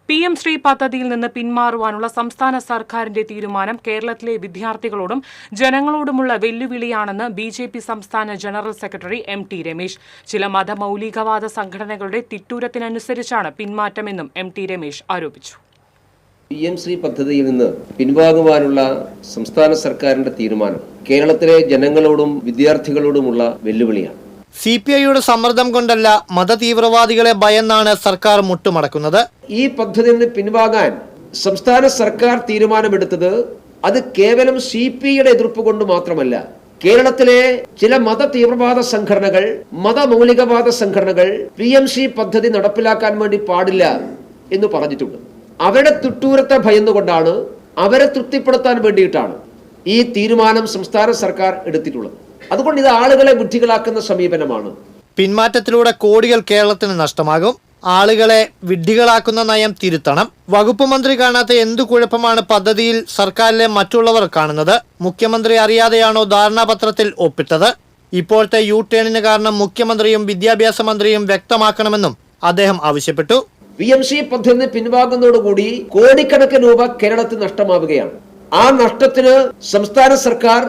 PM Shri പദ്ധതിയിൽ നിന്ന് പിന്മാറുവാനുള്ള സംസ്ഥാന സർക്കാരിന്റെ തീരുമാനം കേരളത്തിലെ വിദ്യാർത്ഥികളോടും ജനങ്ങളോടുമുള്ള വെല്ലുവിളിയാണെന്ന് BJP സംസ്ഥാന ജനറൽ സെക്രട്ടറി MT രമേശ്. ചില മതമൗലികവാദ സംഘടനകളുടെ തിട്ടൂരത്തിനനുസരിച്ചാണ് പിന്മാറ്റമെന്നും MT രമേശ് ആരോപിച്ചു. PM ശ്രീ പദ്ധതിയിൽ നിന്ന് പിൻവാങ്ങുവാനുള്ള സംസ്ഥാന സർക്കാരിന്റെ തീരുമാനം കേരളത്തിലെ ജനങ്ങളോടും വിദ്യാർത്ഥികളോടുമുള്ള വെല്ലുവിളിയാണ്. CPIയുടെ സമ്മർദ്ദം കൊണ്ടല്ല, മതതീവ്രവാദികളെ ഭയന്നാണ് സർക്കാർ മുട്ടുമടക്കുന്നത്. ഈ പദ്ധതിയിൽ നിന്ന് പിൻവാങ്ങാൻ സംസ്ഥാന സർക്കാർ തീരുമാനമെടുത്തത് അത് കേവലം CPIയുടെ എതിർപ്പ് കൊണ്ട് മാത്രമല്ല. കേരളത്തിലെ ചില മത തീവ്രവാദ സംഘടനകൾ, മതമൗലികവാദ സംഘടനകൾ PM ശ്രീ പദ്ധതി നടപ്പിലാക്കാൻ വേണ്ടി പാടില്ല എന്ന് പറഞ്ഞിട്ടുണ്ട്. അവരുടെ തിട്ടൂരത്തെ ഭയന്നുകൊണ്ടാണ്, അവരെ തൃപ്തിപ്പെടുത്താൻ വേണ്ടിയിട്ടാണ് ഈ തീരുമാനം സംസ്ഥാന സർക്കാർ എടുത്തിട്ടുള്ളത്. അതുകൊണ്ട് ഇത് ആളുകളെ വിഡ്ഢികളാക്കുന്ന സമീപനമാണ്. പിന്മാറ്റത്തിലൂടെ കോടികൾ കേരളത്തിന് നഷ്ടമാകും. ആളുകളെ വിഡ്ഢികളാക്കുന്ന നയം തിരുത്തണം. വകുപ്പ് മന്ത്രി കാണാത്ത എന്തു കുഴപ്പമാണ് പദ്ധതിയിൽ സർക്കാരിലെ മറ്റുള്ളവർ കാണുന്നത്? മുഖ്യമന്ത്രി അറിയാതെയാണോ ധാരണാപത്രത്തിൽ ഒപ്പിട്ടത്? ഇപ്പോഴത്തെ U-ടേണിന് കാരണം മുഖ്യമന്ത്രിയും വിദ്യാഭ്യാസ മന്ത്രിയും വ്യക്തമാക്കണമെന്നും അദ്ദേഹം ആവശ്യപ്പെട്ടു. PM ശ്രീ പദ്ധതി പിൻവാങ്ങുന്നതോടുകൂടി കോടിക്കണക്കിന് രൂപ കേരളത്തിൽ നഷ്ടമാവുകയാണ്. ആ നഷ്ടത്തിന് സംസ്ഥാന സർക്കാർ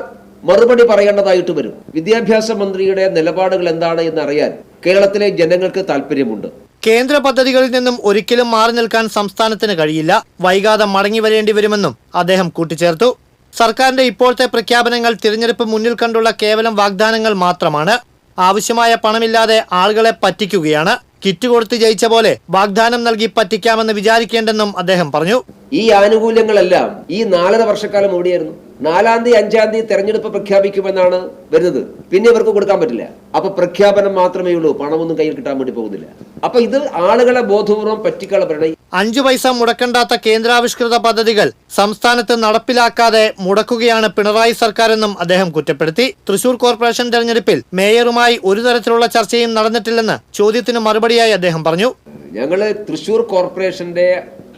മറുപടി പറയേണ്ടതായിട്ട് വരും. വിദ്യാഭ്യാസ മന്ത്രിയുടെ നിലപാടുകൾ എന്താണ് എന്നറിയാൻ കേരളത്തിലെ ജനങ്ങൾക്ക് താല്പര്യമുണ്ട്. കേന്ദ്ര പദ്ധതികളിൽ നിന്നും ഒരിക്കലും മാറി നിൽക്കാൻ സംസ്ഥാനത്തിന് കഴിയില്ല. വൈകാതെ മടങ്ങി വരേണ്ടി വരുമെന്നും അദ്ദേഹം കൂട്ടിച്ചേർത്തു. സർക്കാരിന്റെ ഇപ്പോഴത്തെ പ്രഖ്യാപനങ്ങൾ തിരഞ്ഞെടുപ്പ് മുന്നിൽ കണ്ടുള്ള കേവലം വാഗ്ദാനങ്ങൾ മാത്രമാണ്. ആവശ്യമായ പണമില്ലാതെ ആളുകളെ പറ്റിക്കുകയാണ്. കിറ്റ് കൊടുത്ത് ജയിച്ച പോലെ വാഗ്ദാനം നൽകി പറ്റിക്കാമെന്ന് വിചാരിക്കേണ്ടെന്നും അദ്ദേഹം പറഞ്ഞു. ഈ ആനുകൂല്യങ്ങളെല്ലാം ഈ 4.5 വർഷക്കാലം ഓടിയായിരുന്നു. 4-ാം തീയതി 5-ാം തീയതി തെരഞ്ഞെടുപ്പ് പ്രഖ്യാപിക്കുമെന്നാണ് വരുന്നത്. പിന്നെ ഇവർക്ക് കൊടുക്കാൻ പറ്റില്ല. അപ്പൊ പ്രഖ്യാപനം മാത്രമേ ഉള്ളൂ, പണമൊന്നും കയ്യിൽ കിട്ടാൻ വേണ്ടി പോകുന്നില്ല. അപ്പൊ ഇത് ആളുകളെ ബോധപൂർവം പറ്റിക്കളപരണം. 5 പൈസ മുടക്കണ്ടാത്ത കേന്ദ്രാവിഷ്കൃത പദ്ധതികൾ സംസ്ഥാനത്ത് നടപ്പിലാക്കാതെ മുടക്കുകയാണ് പിണറായി സർക്കാരെന്നും അദ്ദേഹം കുറ്റപ്പെടുത്തി. തൃശൂർ കോർപ്പറേഷൻ തെരഞ്ഞെടുപ്പിൽ മേയറുമായി ഒരു തരത്തിലുള്ള ചർച്ചയും നടന്നിട്ടില്ലെന്ന് ചോദ്യത്തിന് മറുപടിയായി അദ്ദേഹം പറഞ്ഞു. ഞങ്ങള് തൃശൂർ കോർപ്പറേഷന്റെ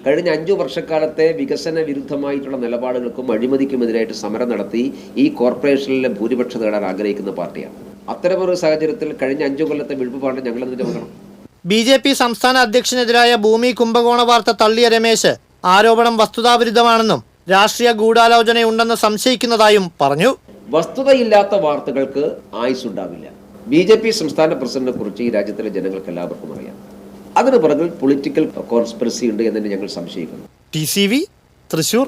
കഴിഞ്ഞ 5 വർഷക്കാലത്തെ വികസന വിരുദ്ധമായിട്ടുള്ള നിലപാടുകൾക്കും അഴിമതിക്കുമെതിരായിട്ട് സമരം നടത്തി ഈ കോർപ്പറേഷനിലെ ഭൂരിപക്ഷം നേടാൻ ആഗ്രഹിക്കുന്ന പാർട്ടിയാണ്. അത്തരമൊരു സാഹചര്യത്തിൽ കഴിഞ്ഞ 5 കൊല്ലത്തെ വിഴുപ്പുപാട് ഞങ്ങൾ എന്തിനു വെക്കണം? BJP സംസ്ഥാന അധ്യക്ഷനെതിരായ ഭൂമി കുംഭകോണ വാർത്ത തള്ളിയ രമേശ് ആരോപണം വസ്തുതാവിരുദ്ധമാണെന്നും രാഷ്ട്രീയ ഗൂഢാലോചനയുണ്ടെന്ന് സംശയിക്കുന്നതായും പറഞ്ഞു. വസ്തുതയില്ലാത്ത വാർത്തകൾക്ക് ആയുസ്സുണ്ടാവില്ല. BJP സംസ്ഥാന പ്രസിഡന്റിനെ കുറിച്ച് ഈ രാജ്യത്തിലെ ജനങ്ങൾക്ക് എല്ലാവർക്കും അറിയാം. അതിന് പുറകിൽ പൊളിറ്റിക്കൽ കോൺസ്പിറസി ഉണ്ട് എന്ന് ഞങ്ങൾ സംശയിക്കുന്നു. TCV തൃശൂർ.